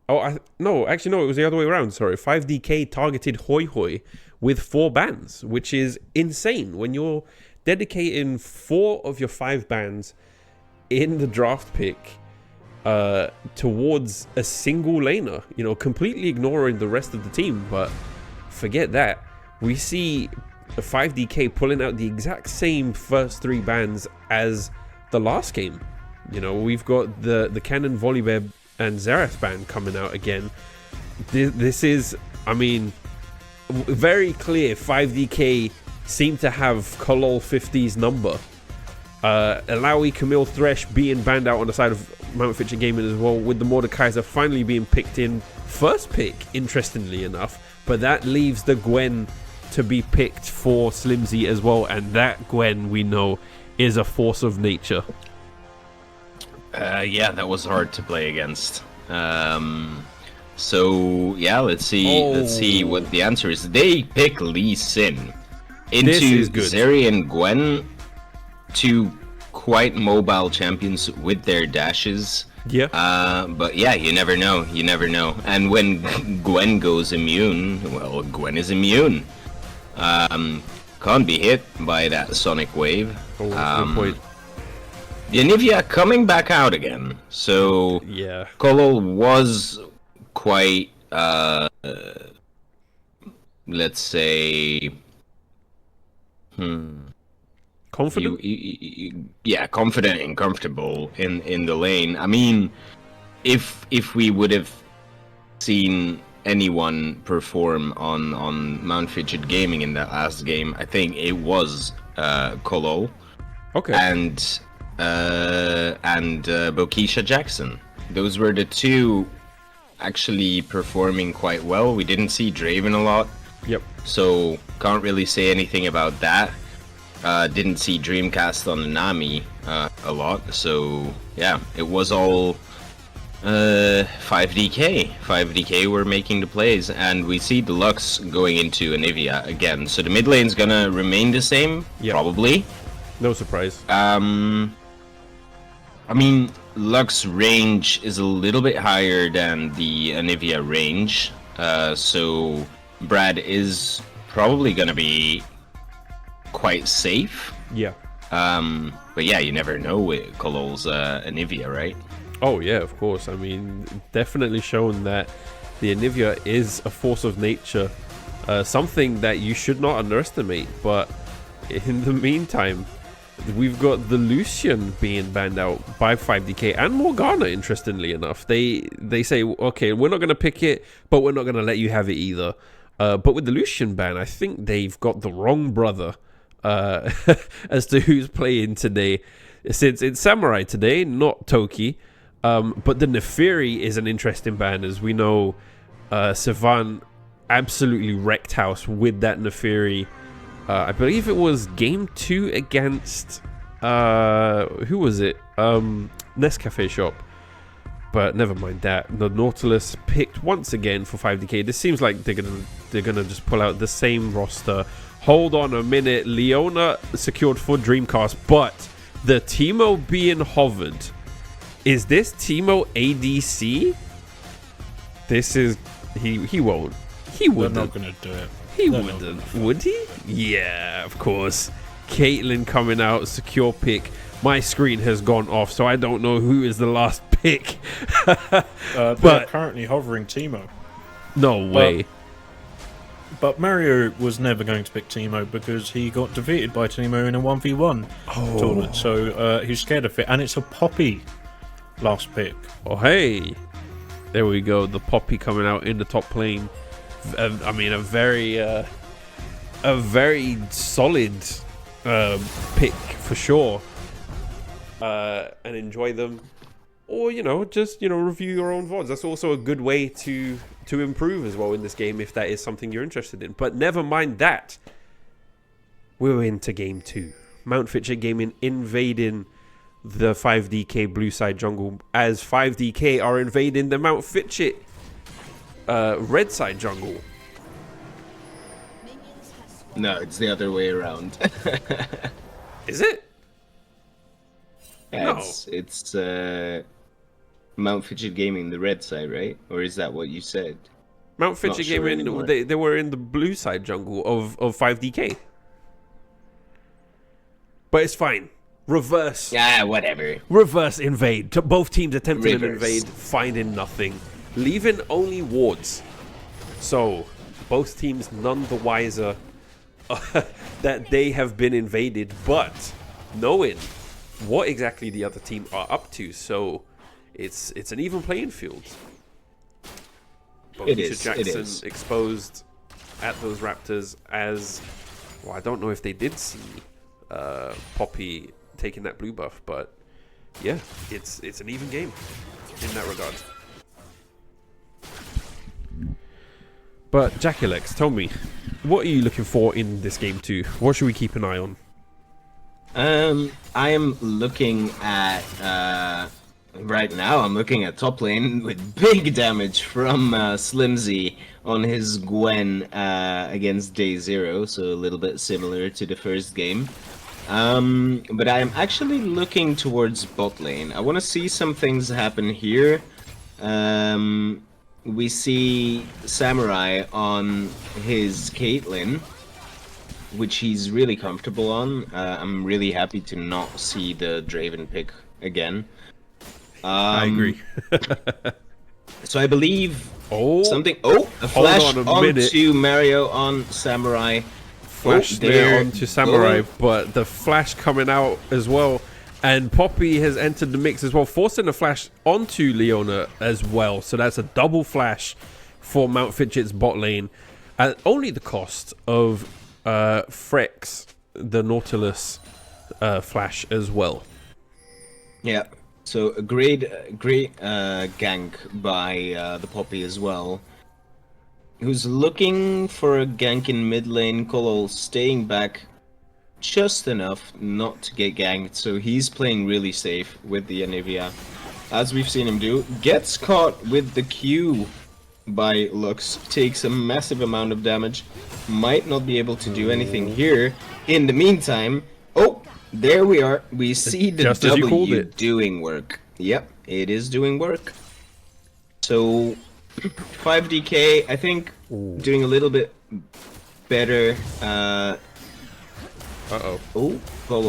No, actually, no, it was the other way around. Sorry. 5DK targeted Hoi Hoi with 4 bans, which is insane. When you're dedicating 4 of your 5 bans in the draft pick towards a single laner, completely ignoring the rest of the team. But forget that. We see 5DK pulling out the exact same first 3 bans as the last game. We've got the Cannon Volibear and Xerath ban coming out again. This is, very clear. 5DK seem to have Kolol 50's number. Alawi, Camille, Thresh being banned out on the side of Mount Fitcher Gaming as well, with the Mordekaiser finally being picked in first pick, interestingly enough. But that leaves the Gwen to be picked for Slimzy as well, and that Gwen, we know, is a force of nature. Yeah, that was hard to play against. So yeah, let's see what the answer is. They pick Lee Sin into Zeri and Gwen, 2 quite mobile champions with their dashes. Yeah. But yeah, you never know. And when Gwen goes immune, well, Gwen is immune. Can't be hit by that Sonic Wave. Oh, good point. Anivia coming back out again. So yeah, Kolol was quite, let's say, confident. Yeah, confident and comfortable in the lane. I mean, if we would have seen anyone perform on Mount Fidget Gaming in that last game, I think it was Kolol. Okay. And Bokisha Jackson. Those were the 2 actually performing quite well. We didn't see Draven a lot. Yep. So can't really say anything about that. Didn't see Dreamcast on Nami a lot. So yeah, it was all 5DK. 5DK were making the plays, and we see Deluxe going into Anivia again. So the mid lane's gonna remain the same, probably. No surprise. Lux range is a little bit higher than the Anivia range, so Brad is probably gonna be quite safe. Yeah. But yeah, you never know with Kolol's Anivia, right? Oh yeah, of course. Definitely shown that the Anivia is a force of nature, something that you should not underestimate. But in the meantime, we've got the Lucian being banned out by 5DK and Morgana, interestingly enough. They say, okay, we're not going to pick it, but we're not going to let you have it either. But with the Lucian ban, I think they've got the wrong brother as to who's playing today. Since it's Samurai today, not Toki. But the Neferi is an interesting ban, as we know Sivan absolutely wrecked house with that Neferi. I believe it was game 2 against who was it? Nescafe Shop. But never mind that. The Nautilus picked once again for 5DK. This seems like they're gonna just pull out the same roster. Hold on a minute. Leona secured for Dreamcast, but the Teemo being hovered. Is this Teemo ADC? This is he won't. He wouldn't. They're not gonna do it. He wouldn't, would he? Yeah, of course. Caitlyn coming out, secure pick. My screen has gone off, so I don't know who is the last pick. They're currently hovering Teemo. No way. But Mario was never going to pick Teemo because he got defeated by Teemo in a 1v1 tournament. So he's scared of it, and it's a Poppy last pick. Oh, hey. There we go. The Poppy coming out in the top lane. A very solid pick for sure. And enjoy them, or just review your own VODs. That's also a good way to improve as well in this game if that is something you're interested in. But never mind that. We're into game 2. Mount Fitcher Gaming invading the 5DK blue side jungle as 5DK are invading the Mount Fitchit red side jungle. No, it's the other way around. Is it? Yeah, No. it's Mount Fidget Gaming, the red side, right? Or is that what you said? Mount Fidget sure Gaming, anymore. they were in the blue side jungle of 5DK. But it's fine. Reverse. Yeah, whatever. Reverse invade. Both teams attempting an Reverse. invade, finding nothing. Leaving only wards. So, both teams none the wiser that they have been invaded, but knowing what exactly the other team are up to. So, it's an even playing field. Both It is, Jackson exposed at those Raptors as... Well, I don't know if they did see Poppy taking that blue buff, but yeah, it's an even game in that regard. But Jackilex, tell me, what are you looking for in this game too? What should we keep an eye on? I am looking at right now. I'm looking at top lane with big damage from Slimzy on his Gwen against Day Zero, so a little bit similar to the first game. But I am actually looking towards bot lane. I want to see some things happen here. We see Samurai on his Caitlyn, which he's really comfortable on. I'm really happy to not see the Draven pick again. I agree. So I believe something. A hold flash on a onto Mario on Samurai. Flash there onto Samurai, but the flash coming out as well. And Poppy has entered the mix as well, forcing a flash onto Leona as well. So that's a double flash for Mount Fidget's bot lane. At only the cost of Frex, the Nautilus flash as well. Yeah, so a great gank by the Poppy as well. Who's looking for a gank in mid lane, Kolol staying back just enough not to get ganked, so he's playing really safe with the Anivia, as we've seen him do. Gets caught with the Q by Lux, takes a massive amount of damage, might not be able to do anything here. In the meantime, there we are. We see the Just as you called W it. doing work. Yep, it is doing work. So 5DK, I think, doing a little bit better. Polo.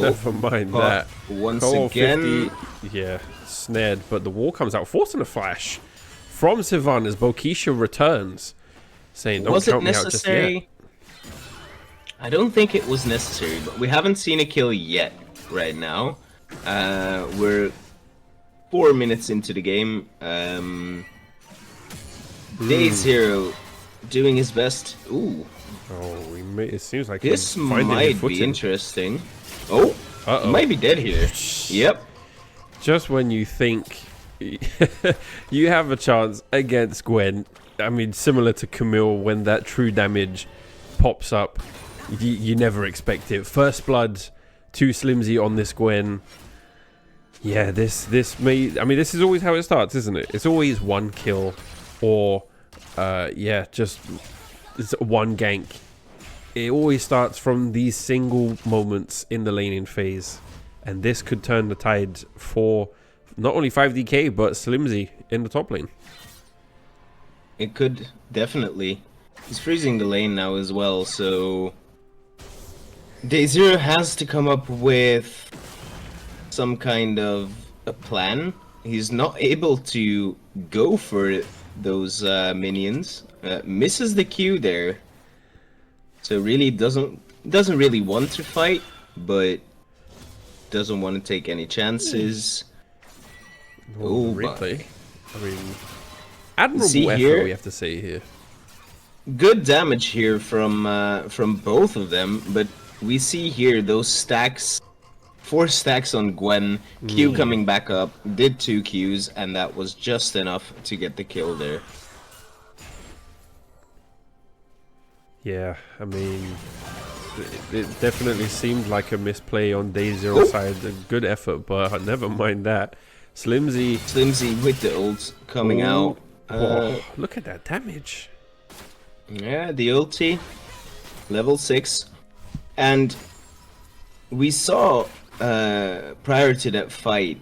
Never mind Pop that. Once Cole again. 50, yeah, snared, but the wall comes out, forcing a flash from Sivan as Bokisha returns, saying, "Don't Was it count me out just yet." necessary? I don't think it was necessary, but we haven't seen a kill yet right now. We're 4 minutes into the game. Day Zero doing his best. Ooh. It seems like This he's finding his might be footing. interesting. Uh-oh. Might be dead here. Yep. Just when you think you have a chance against Gwen, I mean, similar to Camille, when that true damage pops up, you never expect it. First blood, too Slimzy on this Gwen. Yeah, this may... I mean, this is always how it starts, isn't it? It's always one kill or, just it's one gank. It always starts from these single moments in the laning phase. And this could turn the tide for not only 5DK, but Slimzy in the top lane. It could, definitely. He's freezing the lane now as well, so... Day Zero has to come up with some kind of a plan. He's not able to go for those minions. Misses the Q there. So really doesn't really want to fight, but doesn't want to take any chances. Replay. I mean, admirable See effort, here? we have to say here. Good damage here from both of them, but we see here those stacks, 4 stacks on Gwen, Q coming back up, did 2 Qs, and that was just enough to get the kill there. Yeah, I mean, it definitely seemed like a misplay on Day Zero side. A good effort, but never mind that. Slimzy with the ult coming out. Look at that damage. Yeah, the ulti, level 6. And we saw, prior to that fight,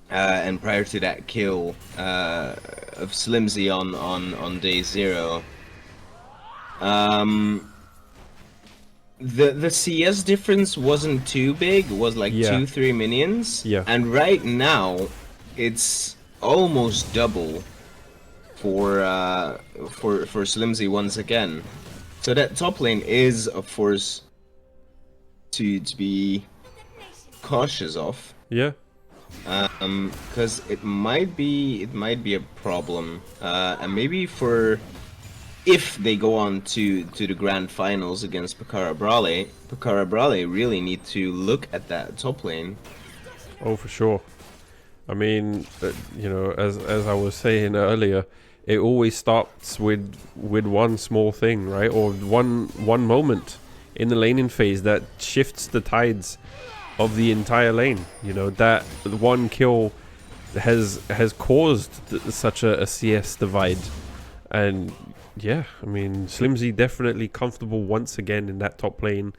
and prior to that kill of Slimzy on day 0. The CS difference wasn't too big. It was like Yeah. 2-3 minions. Yeah. And right now, it's almost double for Slimzy once again. So that top lane is, of course, to be cautious of. Yeah. Because it might be a problem. And maybe if they go on to the grand finals against Pakara Brawley really need to look at that top lane. Oh, for sure. I mean, you know, as I was saying earlier, it always starts with one small thing, right? Or one moment in the laning phase that shifts the tides of the entire lane. You know, that one kill has caused such a CS divide. And yeah, I mean, Slimzy definitely comfortable once again in that top lane.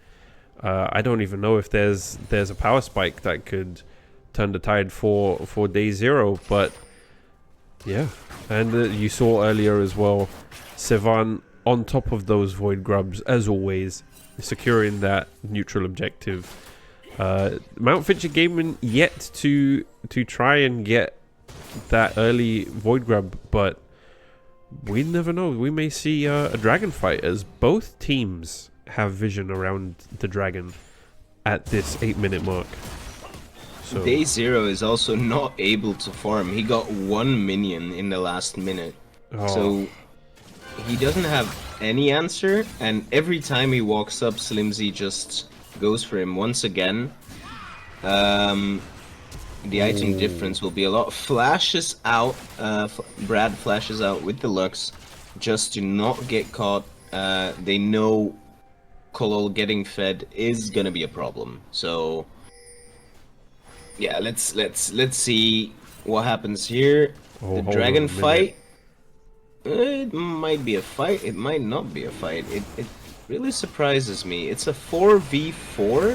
I don't even know if there's a power spike that could turn the tide for day 0, but yeah. And you saw earlier as well, Sevan on top of those Void Grubs, as always, securing that neutral objective. Mount Fitcher Gaming yet to try and get that early Void Grub, but we never know. We may see a dragon fight, as both teams have vision around the dragon at this 8-minute mark. So Day 0 is also not able to farm. He got 1 minion in the last minute. Oh. So he doesn't have any answer, and every time he walks up, Slimzy just goes for him once again. The item difference will be a lot. Flashes out, Brad flashes out with the Lux just to not get caught. They know Kolol getting fed is gonna be a problem. So yeah, let's see what happens here. Oh, The hold dragon on a minute. fight. It might be a fight. It might not be a fight. It really surprises me. It's a 4v4.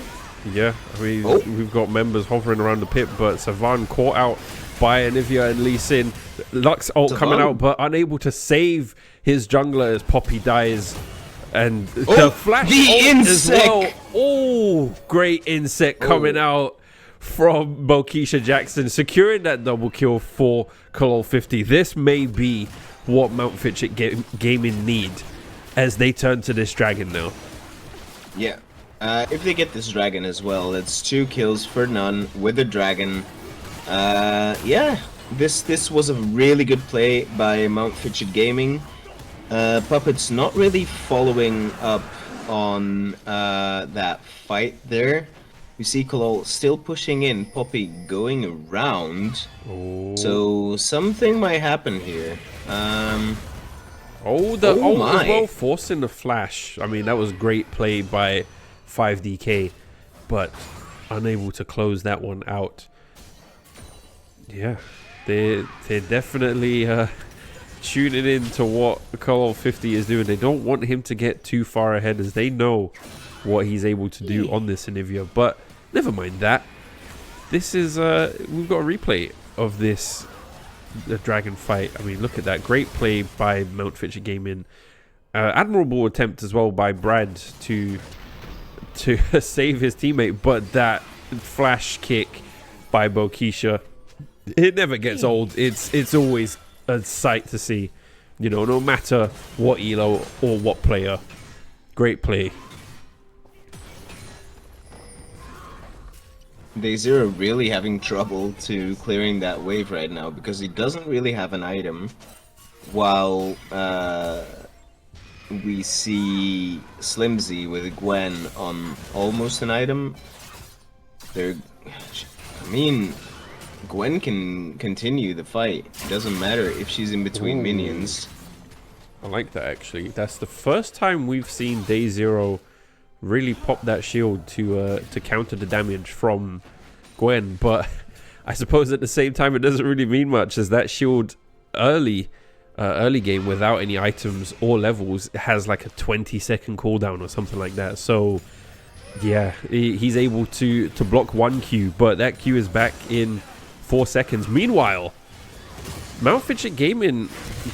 yeah, I mean, Oh. we've got members hovering around the pit, but Savan caught out by Anivia and Lee Sin. Lux ult coming Savan. out, but unable to save his jungler as Poppy dies. And Oh, the flash the ult as insect! well. Oh, great insect coming out from Bokisha Jackson, securing that double kill for Kolol 50. This may be what Mount Fitcher Gaming need as they turn to this dragon now. Yeah. If they get this dragon as well, it's 2 kills for none with the dragon. Yeah, this was a really good play by Mount Fitcher Gaming. Puppet's not really following up on that fight there. We see Kolol still pushing in, Poppy going around. Oh. So something might happen here. Oh, the Oh ult my. as well, forcing the flash. I mean, that was great play by 5DK, but unable to close that one out. Yeah, they're definitely tuning in to what Kolol 50 is doing. They don't want him to get too far ahead, as they know what he's able to do on this Anivia. But never mind that. This is we've got a replay of this the dragon fight. I mean, look at that great play by Mount Fitcher Gaming. Admirable attempt as well by Brad to save his teammate, but that flash kick by Bokisha, it never gets old. It's always a sight to see, you know, no matter what elo or what player. Great play. Day 0 really having trouble to clearing that wave right now because he doesn't really have an item, while we see Slimzy with Gwen on almost an item. I mean, Gwen can continue the fight. It doesn't matter if she's in between Ooh. minions. I like that, actually. That's the first time we've seen Day 0 really pop that shield to counter the damage from Gwen, but I suppose at the same time it doesn't really mean much, as that shield early game without any items or levels has like a 20-second cooldown or something like that. So yeah, he's able to block one Q, but that Q is back in 4 seconds. Meanwhile, Mount Fidget Gaming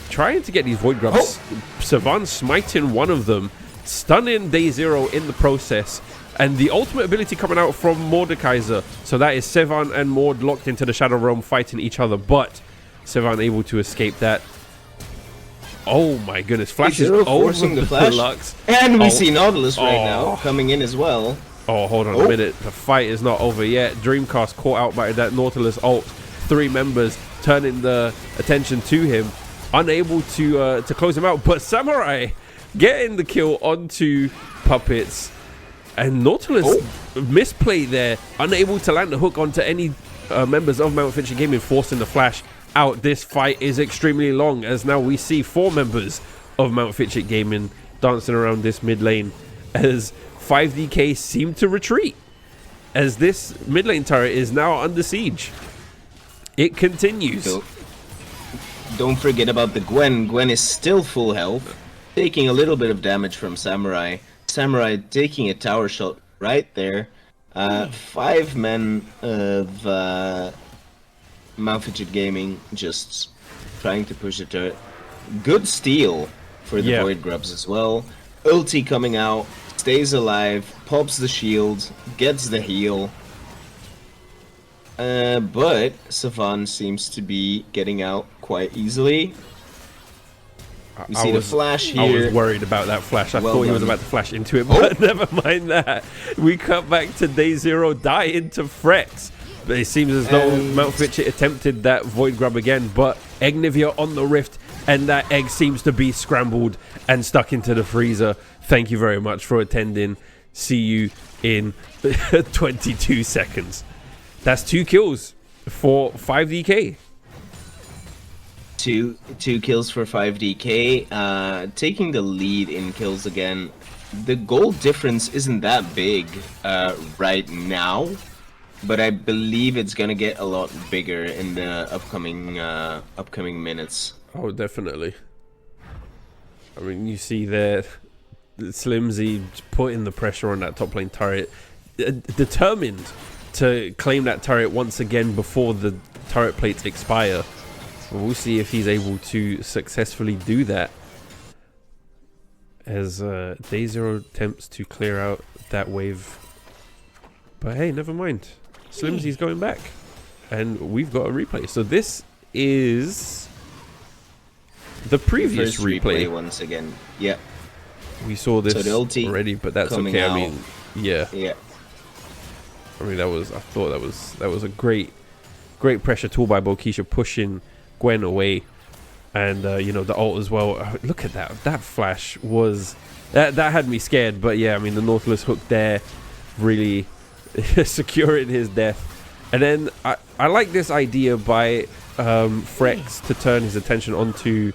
trying to get these Void Grubs. Savan smiting one of them, stunning Day Zero in the process, and the ultimate ability coming out from Mordekaiser. So that is Sevan and Mord locked into the Shadow Realm fighting each other, but Sevan able to escape that. Oh my goodness, Flash is forcing the Flash. Lux. And we see Nautilus right now coming in as well. Oh, hold on a minute. The fight is not over yet. Dreamcast caught out by that Nautilus ult. 3 members turning the attention to him. Unable to close him out. But Samurai getting the kill onto Puppets. And Nautilus misplay there. Unable to land the hook onto any members of Mount Fidget Gaming, forcing the Flash out. This fight is extremely long, as now we see 4 members of Mount Fidget Gaming dancing around this mid lane, as 5DK seem to retreat, as this mid lane turret is now under siege. It continues. Don't forget about the Gwen. Gwen is still full health, taking a little bit of damage from Samurai. Samurai taking a tower shot right there. 5 men of Mount Fidget Gaming just trying to push the turret. Good steal for the Void Grubs as well. Ulti coming out, stays alive, pops the shield, gets the heal. But Savan seems to be getting out quite easily. We see the flash here. I was worried about that flash. I thought he was about to flash into it, but never mind that. We cut back to Day Zero, die into Frex. But it seems as though Mount Fidget attempted that Void Grub again, but Eggnivia on the Rift, and that egg seems to be scrambled and stuck into the freezer. Thank you very much for attending. See you in 22 seconds. That's 2 kills for 5DK. Two kills for 5DK, taking the lead in kills again. The goal difference isn't that big right now, but I believe it's gonna get a lot bigger in the upcoming minutes. Oh, definitely. I mean, you see there, Slimzy putting the pressure on that top lane turret, determined to claim that turret once again before the turret plates expire. We'll see if he's able to successfully do that, as Day Zero attempts to clear out that wave. But hey, never mind. Slimsy's going back, and we've got a replay. So this is the previous replay once again. Yeah, we saw this already, but that's okay. Out. I mean, yeah. I mean, I thought that was a great pressure tool by Bokisha, pushing Gwen away, and you know, the ult as well. Look at that flash was that had me scared. But yeah, I mean, the Nautilus hook there really securing his death. And then I like this idea by Frex to turn his attention onto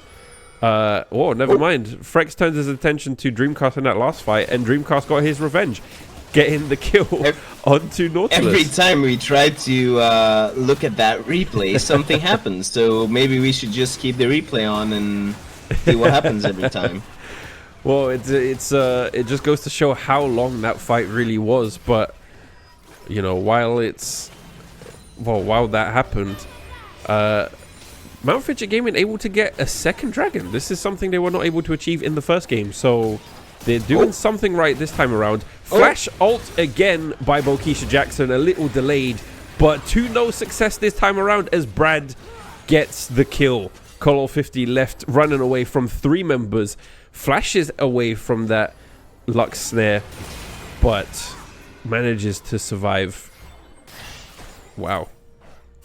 never mind. Frex turns his attention to Dreamcast in that last fight, and Dreamcast got his revenge, getting the kill onto Nautilus. Every time we try to look at that replay, something happens. So maybe we should just keep the replay on and see what happens every time. Well, it just goes to show how long that fight really was. But you know, while that happened, Mount Fidget Gaming able to get a second dragon. This is something they were not able to achieve in the first game. So they're doing something right this time around. Flash ult again by Bokisha Jackson, a little delayed, but to no success this time around, as Brad gets the kill. Colo 50 left running away from 3 members, flashes away from that Lux snare, but manages to survive. Wow.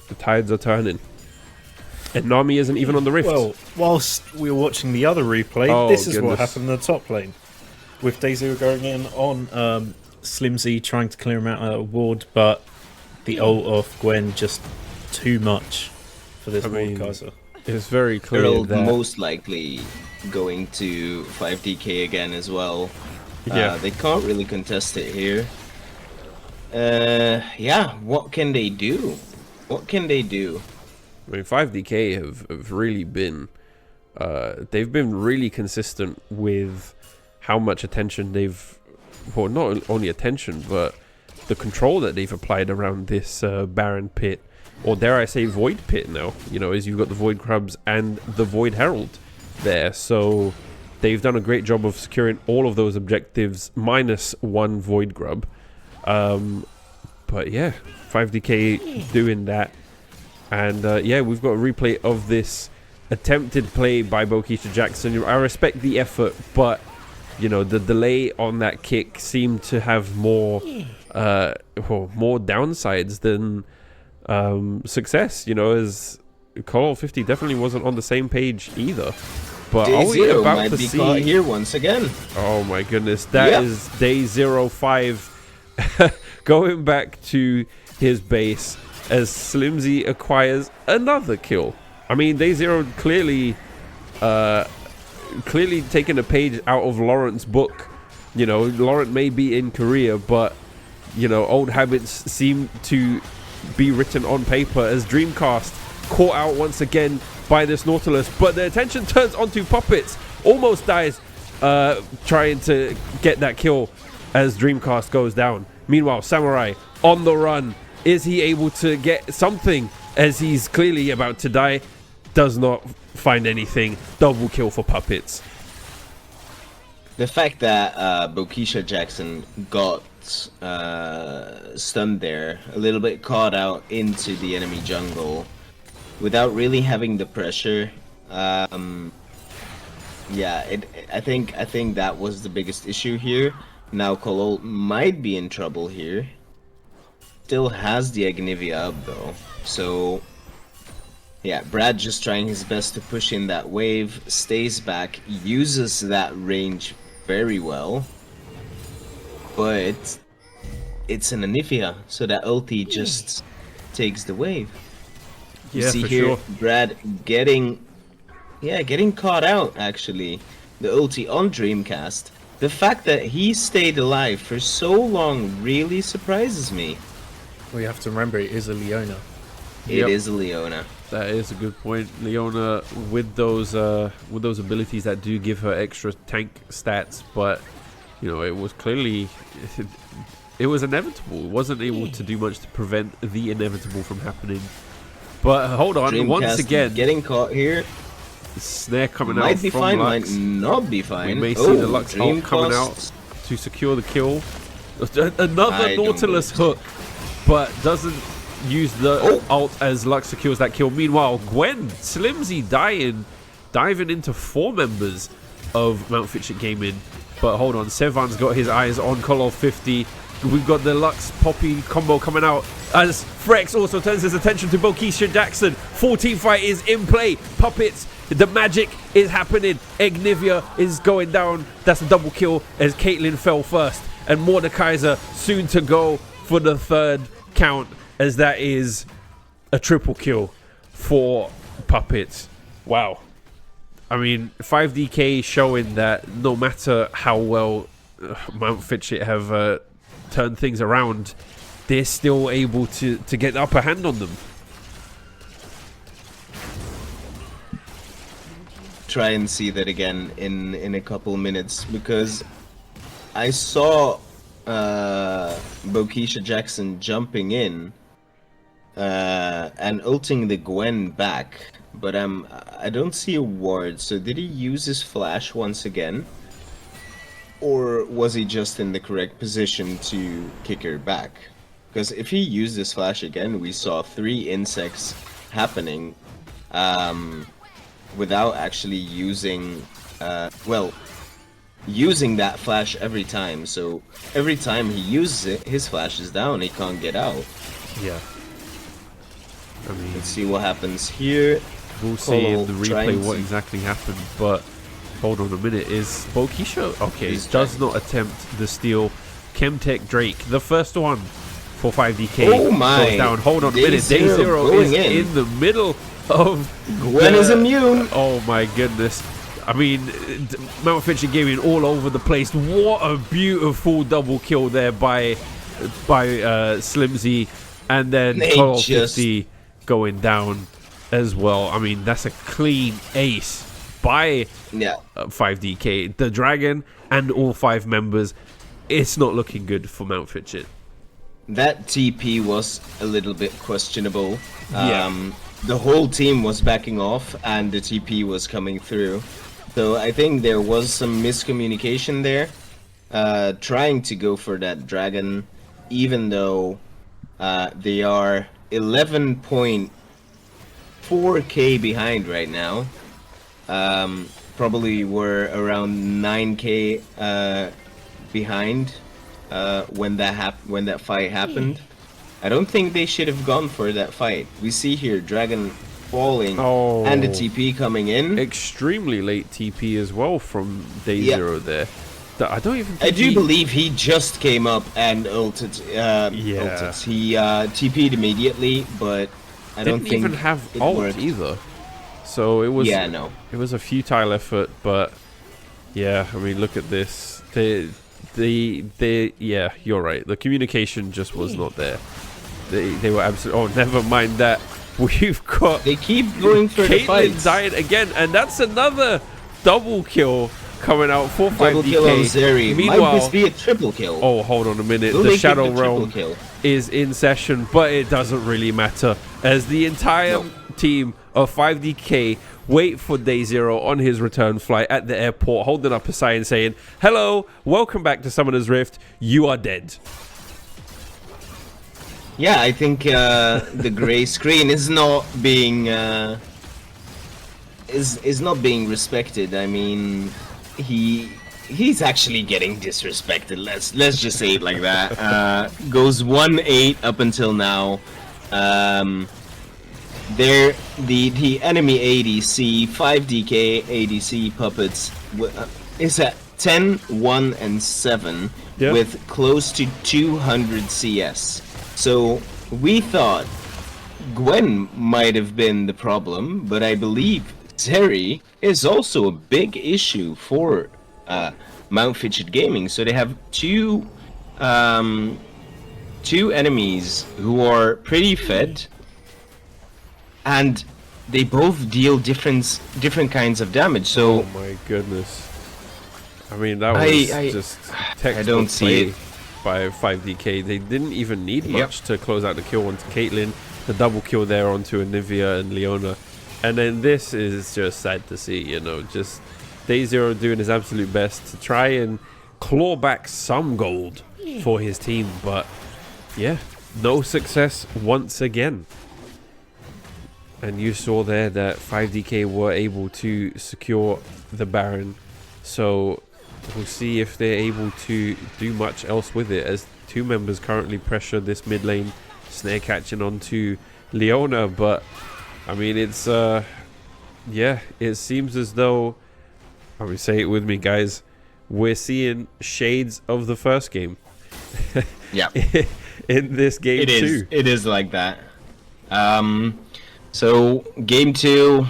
The tides are turning. And Nami isn't even on the Rift. Well, whilst we were watching the other replay, this is what happened in the top lane. With Day Zero going in on Slimzy trying to clear him out of ward, but the ult of Gwen just too much for this Mordekaiser. It's very clear that most likely going to 5DK again as well. Yeah. They can't really contest it here. Yeah, what can they do? What can they do? I mean, 5DK have really been they've been really consistent with how much attention they've, well, not only attention, but the control that they've applied around this Baron pit. or dare I say Void Pit now, you know, as you've got the Void Crabs and the Void Herald there. So they've done a great job of securing all of those objectives minus one Void Grub. But yeah, 5DK doing that. And yeah, we've got a replay of this attempted play by Bokisha Jackson. I respect the effort, but you know, the delay on that kick seemed to have more downsides than success. You know, as Call 50 definitely wasn't on the same page either. But are we about to see caught here once again? Oh my goodness, that is day 05 going back to his base as Slimzy acquires another kill. I mean, day 0 clearly taking a page out of Laurent's book. You know, Laurent may be in Korea, but you know, old habits seem to be written on paper as Dreamcast caught out once again by this Nautilus, but the attention turns onto Puppets. Almost dies trying to get that kill as Dreamcast goes down. Meanwhile, Samurai on the run. Is he able to get something as he's clearly about to die? Does not find anything. Double kill for Puppets. The fact that Bokisha Jackson got stunned there, a little bit caught out into the enemy jungle without really having the pressure. Yeah, I think that was the biggest issue here. Now Kolol might be in trouble here. Still has the Agnivia up though, so yeah, Brad just trying his best to push in that wave, stays back, uses that range very well, but it's an Agnivia, so that ulti just takes the wave. You see here, sure. Brad getting caught out actually. The ulti on Dreamcast. The fact that he stayed alive for so long really surprises me. We have to remember it is a Leona. It is a Leona. That is a good point. Leona with those abilities that do give her extra tank stats, but you know, it was clearly it was inevitable. It wasn't able to do much to prevent the inevitable from happening. But hold on, Dreamcast once again getting caught here. The snare coming might out be from fine, Lux. might not be fine. We may see the Lux ult coming out to secure the kill. Another Nautilus hook, but doesn't use the ult as Lux secures that kill. Meanwhile, Gwen, Slimzy diving into 4 members of Mount Fitchett Gaming. But hold on, Sevan's got his eyes on Call 50. We've got the Lux Poppy combo coming out as Frex also turns his attention to Bokisha Jackson. 14 fight is in play. Puppets, the magic is happening. Agnivia is going down. That's a double kill as Caitlyn fell first. And Mordekaiser soon to go for the 3rd count, as that is a triple kill for Puppets. Wow. I mean, 5DK showing that no matter how well Mount Fitchett have turned things around, they're still able to get the upper hand on them. Try and see that again in a couple minutes, because I saw Bokisha Jackson jumping in and ulting the Gwen back, but I don't see a ward. So did he use his flash once again, or was he just in the correct position to kick her back? Because if he used his flash again, we saw 3 insects happening without actually using using that flash every time. So every time he uses it, his flash is down, he can't get out. Yeah. I mean, let's see what happens here. We'll see in the replay what exactly happened, but hold on a minute. Is Bokisha? Okay, he does not attempt the steal. Chemtech Drake, the first one for 5DK. Oh my! Goes down. Hold on a minute. Day 0 is in the middle of Gwen is immune. Oh my goodness. I mean, Mount Fitchett Gaming all over the place. What a beautiful double kill there by Slimzy, and then Call 50 going down as well. I mean, that's a clean ace by 5DK. The Dragon and all 5 members. It's not looking good for Mount Fitchett. that TP was a little bit questionable. Yeah. The whole team was backing off and the TP was coming through. So I think there was some miscommunication there. Trying to go for that dragon, even though they are 11.4k behind right now. Probably were around 9k behind when that fight happened. I don't think they should have gone for that fight. We see here dragon falling and the TP coming in. Extremely late TP as well from Day Zero there. I don't even think I believe he just came up and ulted. Ulted. He TP'd immediately, but I don't think even have ult worked either. So it was no. It was a futile effort, but yeah, I mean, look at this. Yeah, you're right. The communication just was not there. They were absolutely. Oh, never mind that. We've got. They keep going for the fight. Caitlyn dying again, and that's another double kill coming out for 5DK. Double kill on Zeri. Meanwhile, might this be a triple kill? Oh, hold on a minute. The Shadow Realm is in session, but it doesn't really matter as the entire team of 5DK wait for Day Zero on his return flight at the airport, holding up a sign saying, "Hello, welcome back to Summoner's Rift. You are dead." Yeah, I think the gray screen is not being is not being respected. I mean, he's actually getting disrespected. Let's just say it like that. Goes 1-8 up until now. The enemy ADC 5DK ADC puppets is at 10, 1, and 7 with close to 200 CS. So we thought Gwen might have been the problem, but I believe Zeri is also a big issue for Mount Fidget Gaming. So they have two enemies who are pretty fed, and they both deal different kinds of damage. So oh my goodness, I mean that was just textbook I don't see play by 5DK. They didn't even need much to close out the kill onto Caitlyn. The double kill there onto Anivia and Leona. And then this is just sad to see, you know, just Day Zero doing his absolute best to try and claw back some gold for his team. But yeah, no success once again. And you saw there that 5DK were able to secure the Baron. So we'll see if they're able to do much else with it, as two members currently pressure this mid lane, snare catching onto Leona. But I mean, it's yeah, it seems as though, I mean, say it with me guys, we're seeing shades of the first game. Yeah. In this game too. It is like that. So game 2,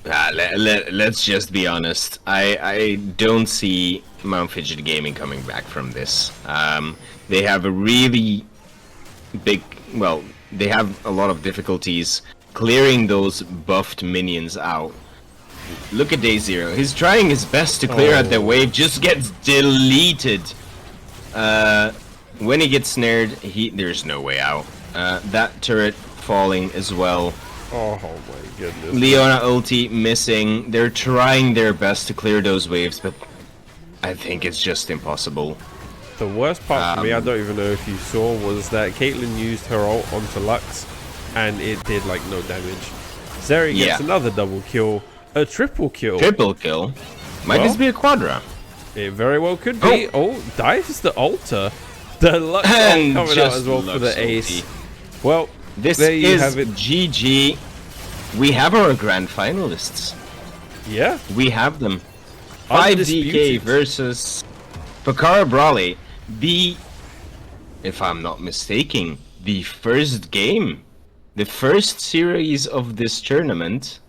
let's just be honest. I don't see Mount Fidget Gaming coming back from this. They have a really big, well, they have a lot of difficulties clearing those buffed minions out. Look at Day Zero. He's trying his best to clear out the wave, just gets deleted. When he gets snared, there's no way out. That turret falling as well. Oh my goodness. Leona ulti missing. They're trying their best to clear those waves, but I think it's just impossible. The worst part for me, I don't even know if you saw, was that Caitlyn used her ult onto Lux and it did like no damage. Zeri gets another double kill, a triple kill. Triple kill? Might this be a quadra? It very well could be. Oh, dives the altar. The Lux ult coming out as well for the ace. Well, this there you is have it. GG. We have our grand finalists. Yeah. We have them. 5DK versus Pakara Brawley. If I'm not mistaken, the first game. The first series of this tournament.